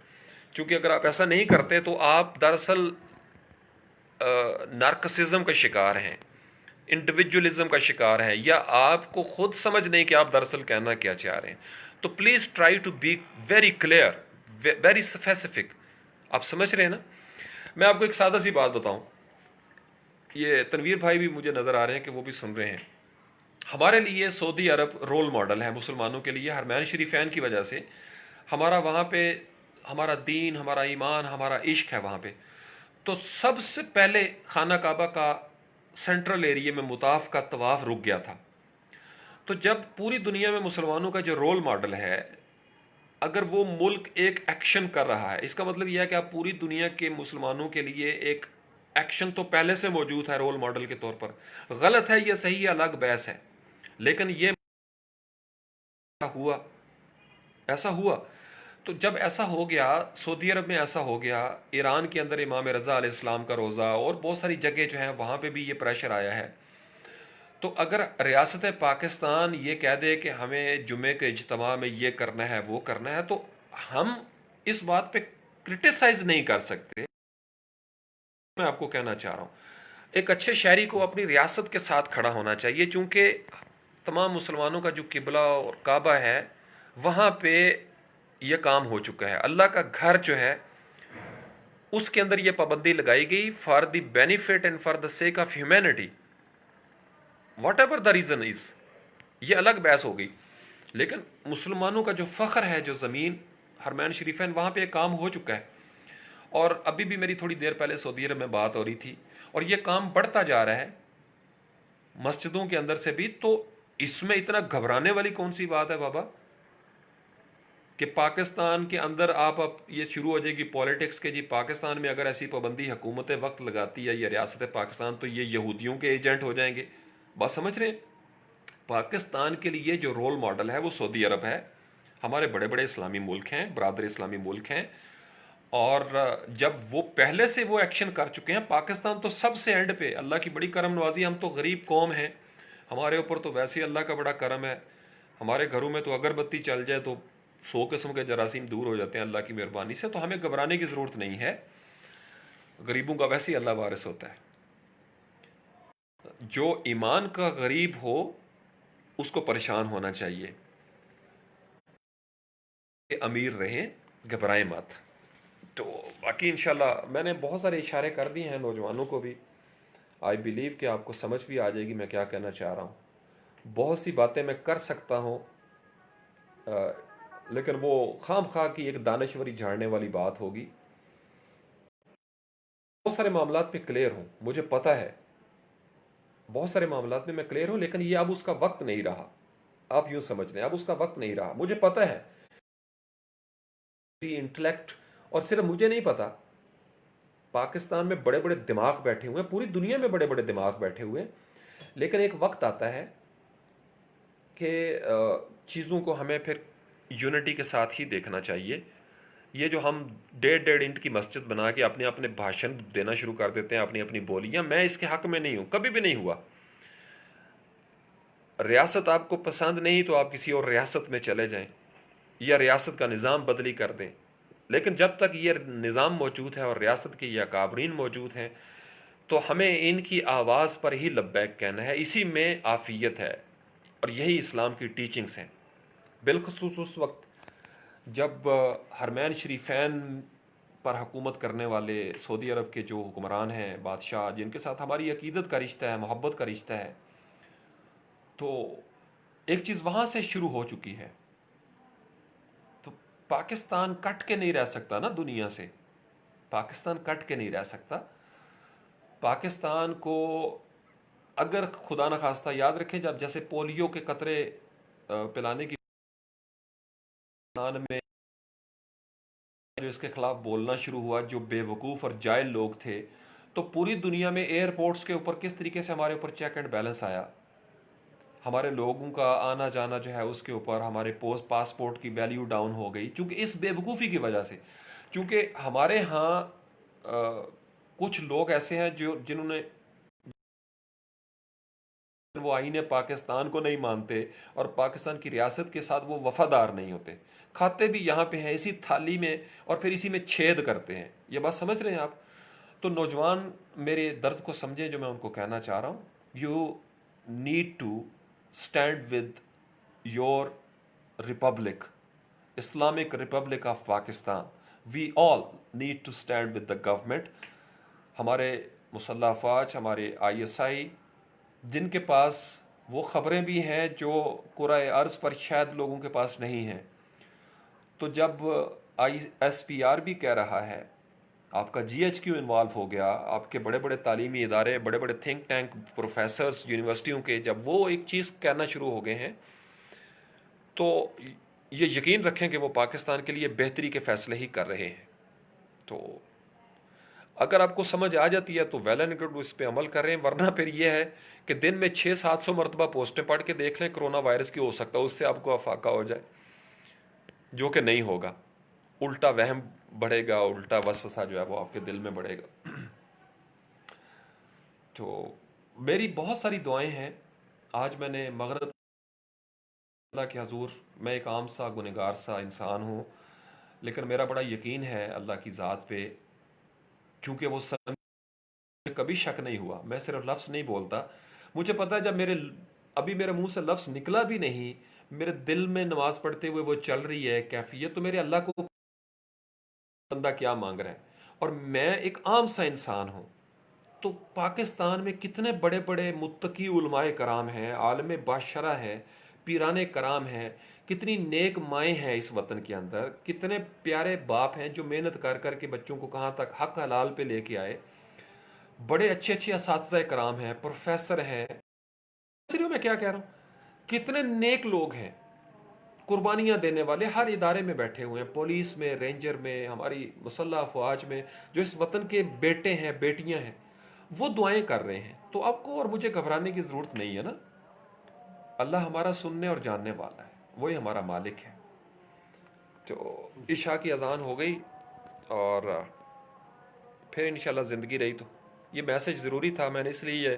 چونکہ اگر آپ ایسا نہیں کرتے تو آپ دراصل نارکسزم کا شکار ہیں، انڈیویجولزم کا شکار ہیں، یا آپ کو خود سمجھ نہیں کہ آپ دراصل کہنا کیا چاہ رہے ہیں. تو please try to be very clear, very specific. آپ سمجھ رہے ہیں نا؟ میں آپ کو ایک سادہ سی بات بتاؤں. یہ تنویر بھائی بھی مجھے نظر آ رہے ہیں کہ وہ بھی سن رہے ہیں. ہمارے لیے سعودی عرب رول ماڈل ہے مسلمانوں کے لیے، حرمین شریفین کی وجہ سے. ہمارا وہاں پہ ہمارا دین، ہمارا ایمان، ہمارا عشق ہے وہاں پہ. تو سب سے پہلے خانہ کعبہ کا سینٹرل ایریے میں مطاف کا طواف رک گیا تھا. تو جب پوری دنیا میں مسلمانوں کا جو رول ماڈل ہے، اگر وہ ملک ایک ایکشن کر رہا ہے، اس کا مطلب یہ ہے کہ آپ پوری دنیا کے مسلمانوں کے لیے ایک ایکشن تو پہلے سے موجود ہے رول ماڈل کے طور پر. غلط ہے یہ صحیح ہے، الگ بحث ہے، لیکن یہ ایسا ہوا. تو جب ایسا ہو گیا، سعودی عرب میں ایسا ہو گیا، ایران کے اندر امام رضا علیہ السلام کا روزہ، اور بہت ساری جگہ جو ہیں وہاں پہ بھی یہ پریشر آیا ہے. تو اگر ریاست پاکستان یہ کہہ دے کہ ہمیں جمعے کے اجتماع میں یہ کرنا ہے، وہ کرنا ہے، تو ہم اس بات پہ کرٹیسائز نہیں کر سکتے. میں آپ کو کہنا چاہ رہا ہوں، ایک اچھے شہری کو اپنی ریاست کے ساتھ کھڑا ہونا چاہیے، چونکہ تمام مسلمانوں کا جو قبلہ اور کعبہ ہے وہاں پہ یہ کام ہو چکا ہے. اللہ کا گھر جو ہے اس کے اندر یہ پابندی لگائی گئی for the benefit and for the sake of humanity, what ever the reason is. یہ الگ بحث ہو گئی، لیکن مسلمانوں کا جو فخر ہے، جو زمین حرمین شریفین، وہاں پہ ایک کام ہو چکا ہے. اور ابھی بھی میری تھوڑی دیر پہلے سعودی عرب میں بات ہو رہی تھی، اور یہ کام بڑھتا جا رہا ہے مسجدوں کے اندر سے بھی. تو اس میں اتنا گھبرانے والی کون سی بات ہے بابا، کہ پاکستان کے اندر آپ اب یہ شروع ہو جائے گی پولیٹکس کے، جی پاکستان میں اگر ایسی پابندی حکومت وقت لگاتی ہے یا ریاست پاکستان تو یہ یہودیوں کے ایجنٹ ہو جائیں گے. بات سمجھ رہے ہیں؟ پاکستان کے لیے جو رول ماڈل ہے وہ سعودی عرب ہے. ہمارے بڑے بڑے اسلامی ملک ہیں، برادر اسلامی ملک ہیں، اور جب وہ پہلے سے وہ ایکشن کر چکے ہیں. پاکستان تو سب سے اینڈ پہ، اللہ کی بڑی کرم نوازی، ہم تو غریب قوم ہیں، ہمارے اوپر تو ویسے ہی اللہ کا بڑا کرم ہے. ہمارے گھروں میں تو اگر بتی چل جائے تو 100 قسم کے جراثیم دور ہو جاتے ہیں اللہ کی مہربانی سے. تو ہمیں گھبرانے کی ضرورت نہیں ہے، غریبوں کا ویسے ہی اللہ وارث ہوتا ہے. جو ایمان کا غریب ہو اس کو پریشان ہونا چاہیے، امیر رہیں، گھبرائیں مت. تو باقی انشاءاللہ میں نے بہت سارے اشارے کر دیے ہیں نوجوانوں کو بھی. آئی بلیو کہ آپ کو سمجھ بھی آ جائے گی میں کیا کہنا چاہ رہا ہوں. بہت سی باتیں میں کر سکتا ہوں، لیکن وہ خام خواہ کی ایک دانشوری جھاڑنے والی بات ہوگی. بہت سارے معاملات پہ کلیئر ہوں، مجھے پتہ ہے بہت سارے معاملات میں کلیئر ہوں، لیکن یہ اب اس کا وقت نہیں رہا. آپ یوں سمجھ لیں اب اس کا وقت نہیں رہا. مجھے پتہ ہے انٹلیکٹ، اور صرف مجھے نہیں پتا، پاکستان میں بڑے بڑے دماغ بیٹھے ہوئے ہیں، پوری دنیا میں بڑے بڑے دماغ بیٹھے ہوئے ہیں. لیکن ایک وقت آتا ہے کہ چیزوں کو ہمیں پھر یونٹی کے ساتھ ہی دیکھنا چاہیے. یہ جو ہم 1.5 کی مسجد بنا کے اپنے اپنے بھاشن دینا شروع کر دیتے ہیں، اپنی اپنی بولیاں، میں اس کے حق میں نہیں ہوں، کبھی بھی نہیں ہوا. ریاست آپ کو پسند نہیں تو آپ کسی اور ریاست میں چلے جائیں یا ریاست کا نظام بدلی کر دیں، لیکن جب تک یہ نظام موجود ہے اور ریاست کے یہ اکابرین موجود ہیں تو ہمیں ان کی آواز پر ہی لبیک کہنا ہے. اسی میں عافیت ہے. اور یہی اسلام کی ٹیچنگز ہیں، بالخصوص اس وقت جب حرمین شریفین پر حکومت کرنے والے سعودی عرب کے جو حکمران ہیں، بادشاہ، جن کے ساتھ ہماری عقیدت کا رشتہ ہے، محبت کا رشتہ ہے، تو ایک چیز وہاں سے شروع ہو چکی ہے۔ تو پاکستان کٹ کے نہیں رہ سکتا نا دنیا سے، پاکستان کٹ کے نہیں رہ سکتا۔ پاکستان کو اگر خدا نخواستہ یاد رکھیں، جب جیسے پولیو کے قطرے پلانے کی میں جو اس کے خلاف بولنا شروع ہوا، جو بے وقوف اور جاہل لوگ تھے، تو پوری دنیا میں ایئرپورٹس کے اوپر کس طریقے سے ہمارے اوپر چیک اینڈ بیلنس آیا، ہمارے لوگوں کا آنا جانا جو ہے اس کے اوپر ہمارے پاسپورٹ کی ویلیو ڈاؤن ہو گئی، چونکہ اس بے وقوفی کی وجہ سے، چونکہ ہمارے ہاں کچھ لوگ ایسے ہیں جنہوں نے وہ آئین پاکستان کو نہیں مانتے اور پاکستان کی ریاست کے ساتھ وہ وفادار نہیں ہوتے، کھاتے بھی یہاں پہ ہیں اسی تھالی میں اور پھر اسی میں چھید کرتے ہیں۔ یہ بات سمجھ رہے ہیں آپ؟ تو نوجوان میرے درد کو سمجھیں جو میں ان کو کہنا چاہ رہا ہوں، you need to stand with your republic, Islamic republic of Pakistan. We all need to stand with the government. ہمارے مسلح افواج، ہمارے آئی ایس آئی، جن کے پاس وہ خبریں بھی ہیں جو کرۂ ارض پر شاید لوگوں کے پاس نہیں ہیں، تو جب آئی ایس پی آر بھی کہہ رہا ہے، آپ کا جی ایچ کیو انوالو ہو گیا، آپ کے بڑے بڑے تعلیمی ادارے، بڑے بڑے تھنک ٹینک، پروفیسرز یونیورسٹیوں کے، جب وہ ایک چیز کہنا شروع ہو گئے ہیں، تو یہ یقین رکھیں کہ وہ پاکستان کے لیے بہتری کے فیصلے ہی کر رہے ہیں۔ تو اگر آپ کو سمجھ آ جاتی ہے تو ویل اینڈ گڈ، اس پہ عمل کر رہے ہیں، ورنہ پھر یہ ہے کہ دن میں 600-700 مرتبہ پوسٹیں پڑھ کے دیکھ لیں کرونا وائرس کی، ہو سکتا ہے اس سے آپ کو افاقہ ہو جائے، جو کہ نہیں ہوگا، الٹا وہم بڑھے گا، الٹا وسوسہ جو ہے وہ آپ کے دل میں بڑھے گا۔ تو میری بہت ساری دعائیں ہیں۔ آج میں نے مغرب اللہ کے حضور، میں ایک عام سا گنہگار سا انسان ہوں، لیکن میرا بڑا یقین ہے اللہ کی ذات پہ، کیونکہ وہ کبھی شک نہیں ہوا، میں صرف لفظ نہیں بولتا، مجھے پتا ہے جب ابھی میرے منہ سے لفظ نکلا بھی نہیں، میرے دل میں نماز پڑھتے ہوئے وہ چل رہی ہے کیفیت، تو میرے اللہ کو بندہ کیا مانگ رہا ہے، اور میں ایک عام سا انسان ہوں۔ تو پاکستان میں کتنے بڑے بڑے متقی علماء کرام ہیں، عالم باشرہ ہیں، پیران کرام ہیں، کتنی نیک مائیں ہیں اس وطن کے اندر، کتنے پیارے باپ ہیں جو محنت کر کر کے بچوں کو کہاں تک حق حلال پہ لے کے آئے، بڑے اچھے اچھے اساتذہ کرام ہیں، پروفیسر ہیں، میں کیا کہہ رہا ہوں، کتنے نیک لوگ ہیں، قربانیاں دینے والے ہر ادارے میں بیٹھے ہوئے ہیں، پولیس میں، رینجر میں، ہماری مسلح افواج میں، جو اس وطن کے بیٹے ہیں، بیٹیاں ہیں، وہ دعائیں کر رہے ہیں۔ تو آپ کو اور مجھے گھبرانے کی ضرورت نہیں ہے نا، اللہ ہمارا سننے اور جاننے والا ہے، وہی ہمارا مالک ہے۔ تو عشاء کی اذان ہو گئی، اور پھر انشاءاللہ زندگی رہی تو یہ میسج ضروری تھا، میں نے اس لیے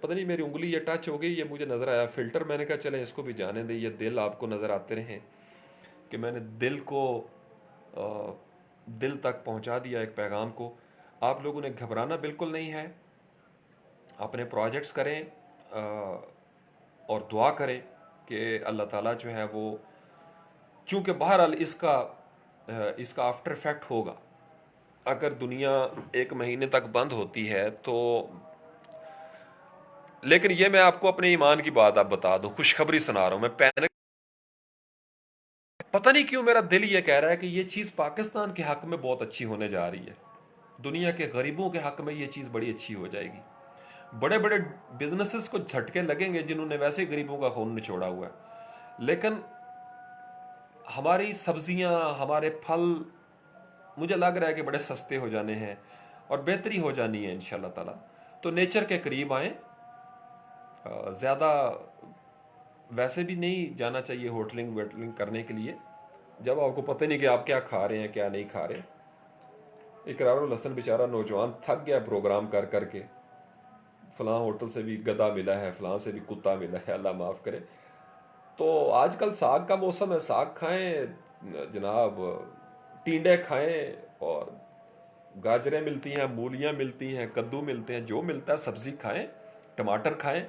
پتہ نہیں میری انگلی یہ ٹچ ہو گئی، یہ مجھے نظر آیا فلٹر، میں نے کہا چلیں اس کو بھی جانے دیں، یہ دل آپ کو نظر آتے رہیں، کہ میں نے دل کو دل تک پہنچا دیا ایک پیغام کو۔ آپ لوگوں نے گھبرانا بالکل نہیں ہے، اپنے پروجیکٹس کریں اور دعا کریں کہ اللہ تعالیٰ جو ہے وہ، چونکہ بہرحال اس کا آفٹر افیکٹ ہوگا، اگر دنیا ایک مہینے تک بند ہوتی ہے تو، لیکن یہ میں آپ کو اپنے ایمان کی بات آپ بتا دوں، خوشخبری سنا رہا ہوں، میں پینک، پتہ نہیں کیوں میرا دل یہ کہہ رہا ہے کہ یہ چیز پاکستان کے حق میں بہت اچھی ہونے جا رہی ہے، دنیا کے غریبوں کے حق میں یہ چیز بڑی اچھی ہو جائے گی، بڑے بڑے بزنسز کو جھٹکے لگیں گے جنہوں نے ویسے غریبوں کا خون نچوڑا ہوا ہے، لیکن ہماری سبزیاں، ہمارے پھل، مجھے لگ رہا ہے کہ بڑے سستے ہو جانے ہیں اور بہتری ہو جانی ہے انشاءاللہ تعالی۔ تو نیچر کے قریب آئیں، زیادہ ویسے بھی نہیں جانا چاہیے ہوٹلنگ ویٹلنگ کرنے کے لیے جب آپ کو پتہ نہیں کہ آپ کیا کھا رہے ہیں کیا نہیں کھا رہے۔ اقرار الحسن بیچارہ نوجوان تھک گیا پروگرام کر کر کے، فلاں ہوٹل سے بھی گدھا ملا ہے، فلاں سے بھی کتا ملا ہے، اللہ معاف کرے۔ تو آج کل ساگ کا موسم ہے، ساگ کھائیں جناب، ٹینڈے کھائیں، اور گاجریں ملتی ہیں، مولیاں ملتی ہیں، کدو ملتے ہیں، جو ملتا ہے سبزی کھائیں، ٹماٹر کھائیں،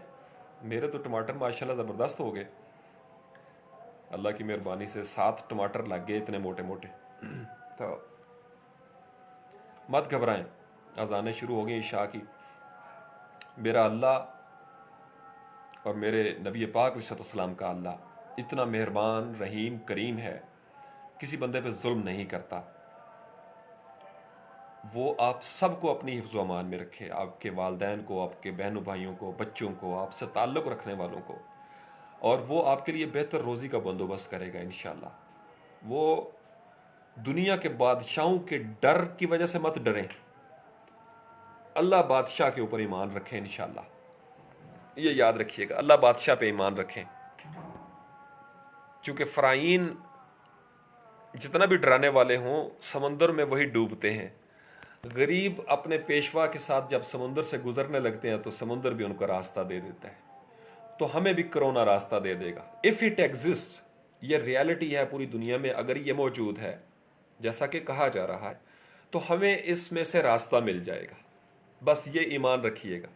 میرے تو ٹماٹر ماشاءاللہ زبردست ہو گئے، اللہ کی مہربانی سے 7 ٹماٹر لگ گئے اتنے موٹے موٹے۔ تو مت گھبرائیں، اذانیں شروع ہو گئی عشاء کی۔ میرا اللہ اور میرے نبی پاک علیہ السلام کا اللہ اتنا مہربان رحیم کریم ہے، کسی بندے پہ ظلم نہیں کرتا۔ وہ آپ سب کو اپنی حفظ و امان میں رکھے، آپ کے والدین کو، آپ کے بہنوں بھائیوں کو، بچوں کو، آپ سے تعلق رکھنے والوں کو، اور وہ آپ کے لیے بہتر روزی کا بندوبست کرے گا انشاءاللہ۔ وہ دنیا کے بادشاہوں کے ڈر کی وجہ سے مت ڈریں، اللہ بادشاہ کے اوپر ایمان رکھیں انشاءاللہ۔ یہ یاد رکھیے گا، اللہ بادشاہ پہ ایمان رکھیں، چونکہ فرعین جتنا بھی ڈرانے والے ہوں سمندر میں وہی ڈوبتے ہیں۔ غریب اپنے پیشوا کے ساتھ جب سمندر سے گزرنے لگتے ہیں تو سمندر بھی ان کو راستہ دے دیتا ہے۔ تو ہمیں بھی کرونا راستہ دے دے گا، اف اٹ ایگزسٹ، یہ ریالٹی ہے پوری دنیا میں، اگر یہ موجود ہے جیسا کہ کہا جا رہا ہے تو ہمیں اس میں سے راستہ مل جائے گا۔ بس یہ ایمان رکھیے گا،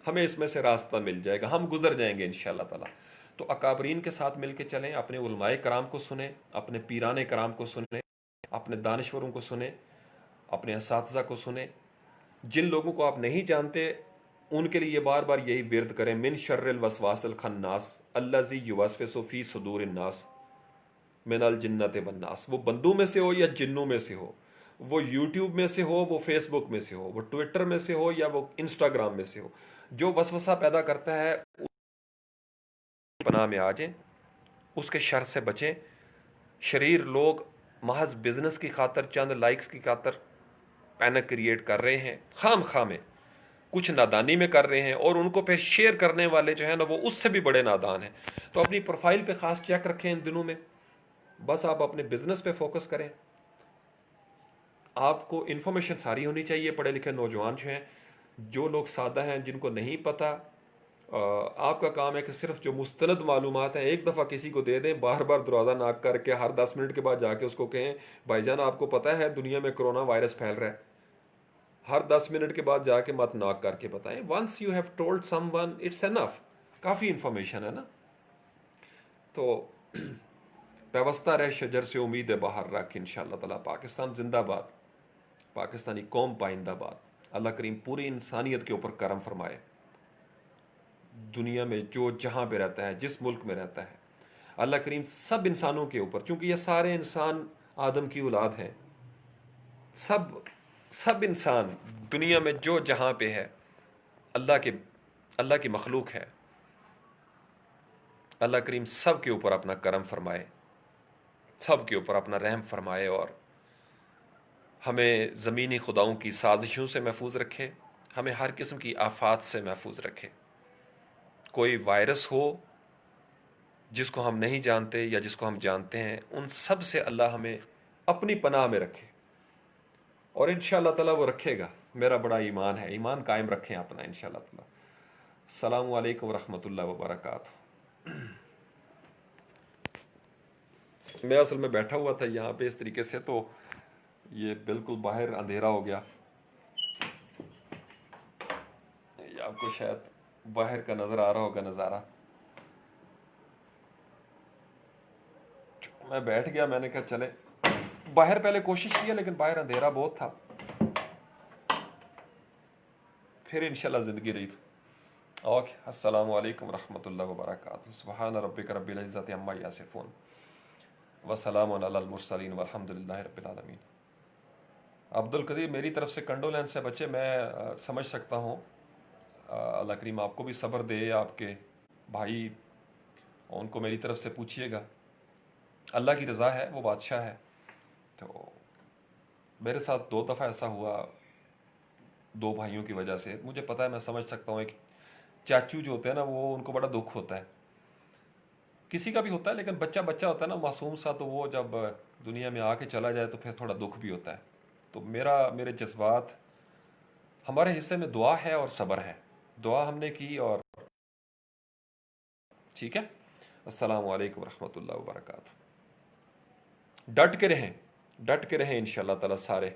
ہمیں اس میں سے راستہ مل جائے گا، ہم گزر جائیں گے انشاءاللہ تعالی۔ تو اکابرین کے ساتھ مل کے چلیں، اپنے علماء کرام کو سنیں، اپنے پیران کرام کو سنیں، اپنے دانشوروں کو سنیں، اپنے اساتذہ کو سنیں۔ جن لوگوں کو آپ نہیں جانتے ان کے لیے بار بار یہی ورد کریں، من شر الوسواس الخناس الذی یوسوس فی صدور الناس من الجنت والناس۔ وہ بندوں میں سے ہو یا جنوں میں سے ہو، وہ یوٹیوب میں سے ہو، وہ فیس بک میں سے ہو، وہ ٹویٹر میں سے ہو یا وہ انسٹاگرام میں سے ہو، جو وسوسہ پیدا کرتا ہے پناہ میں آ جائیں، اس کے شر سے بچیں۔ شریر لوگ محض بزنس کی خاطر، چند لائکس کی خاطر پینک کریٹ کر رہے ہیں، خام خامے کچھ نادانی میں کر رہے ہیں، اور ان کو پھر شیئر کرنے والے جو ہیں نا وہ اس سے بھی بڑے نادان ہیں۔ تو اپنی پروفائل پہ خاص چیک رکھیں ان دنوں میں، بس آپ اپنے بزنس پہ فوکس کریں۔ آپ کو انفارمیشن ساری ہونی چاہیے۔ پڑھے لکھے نوجوان جو ہیں، جو لوگ سادہ ہیں، جن کو نہیں پتہ، آپ کا کام ہے کہ صرف جو مستند معلومات ہیں ایک دفعہ کسی کو دے دیں، بار بار دروازہ ناک کر کے ہر 10 منٹ کے بعد جا کے اس کو کہیں بھائی جان آپ کو پتہ ہے دنیا میں کرونا وائرس پھیل رہا ہے۔ ہر 10 منٹ کے بعد جا کے مت ناک کر کے بتائیں۔ Once you have told someone it's enough, کافی انفارمیشن ہے نا۔ تو پیوستہ رہ شجر سے امید باہر رکھ انشاءاللہ تعالی۔ پاکستان زندہ باد، پاکستانی قوم پائندہ باد۔ اللہ کریم پوری انسانیت کے اوپر کرم فرمائے، دنیا میں جو جہاں پہ رہتا ہے، جس ملک میں رہتا ہے، اللہ کریم سب انسانوں کے اوپر، چونکہ یہ سارے انسان آدم کی اولاد ہیں، سب انسان دنیا میں جو جہاں پہ ہے اللہ کی مخلوق ہے، اللہ کریم سب کے اوپر اپنا کرم فرمائے، سب کے اوپر اپنا رحم فرمائے، اور ہمیں زمینی خداؤں کی سازشوں سے محفوظ رکھے، ہمیں ہر قسم کی آفات سے محفوظ رکھے۔ کوئی وائرس ہو جس کو ہم نہیں جانتے یا جس کو ہم جانتے ہیں، ان سب سے اللہ ہمیں اپنی پناہ میں رکھے، اور انشاءاللہ تعالیٰ وہ رکھے گا۔ میرا بڑا ایمان ہے، ایمان قائم رکھیں اپنا انشاءاللہ تعالیٰ۔ السلام علیکم ورحمۃ اللہ وبرکاتہ۔ میں اصل میں بیٹھا ہوا تھا یہاں پہ اس طریقے سے، تو یہ بالکل باہر اندھیرا ہو گیا، یہ آپ کو شاید باہر کا نظر آ رہا ہوگا نظارہ۔ میں بیٹھ گیا، میں نے کہا چلے باہر، پہلے کوشش کیا لیکن باہر اندھیرا بہت تھا، پھر انشاءاللہ زندگی رہی تھی۔ اوکے، السلام علیکم ورحمۃ اللہ وبرکاتہ۔ سبحان ربک رب العزت عما یصفون وسلام علی المرسلین والحمد للہ رب العالمین۔ عبد القدیر، میری طرف سے کنڈولینس سے بچے، میں سمجھ سکتا ہوں، اللہ کریم آپ کو بھی صبر دے، آپ کے بھائی ان کو میری طرف سے پوچھیے گا، اللہ کی رضا ہے، وہ بادشاہ ہے۔ تو میرے ساتھ 2 دفعہ ایسا ہوا، 2 بھائیوں کی وجہ سے، مجھے پتہ ہے، میں سمجھ سکتا ہوں، ایک چاچو جو ہوتے ہیں نا وہ ان کو بڑا دکھ ہوتا ہے، کسی کا بھی ہوتا ہے، لیکن بچہ ہوتا ہے نا معصوم سا، تو وہ جب دنیا میں آ کے چلا جائے تو پھر تھوڑا دکھ بھی ہوتا ہے۔ تو میرے جذبات، ہمارے حصے میں دعا ہے اور صبر ہے، دعا ہم نے کی، اور ٹھیک ہے۔ السلام علیکم ورحمۃ اللہ وبرکاتہ۔ ڈٹ کے رہیں انشاءاللہ تعالیٰ سارے۔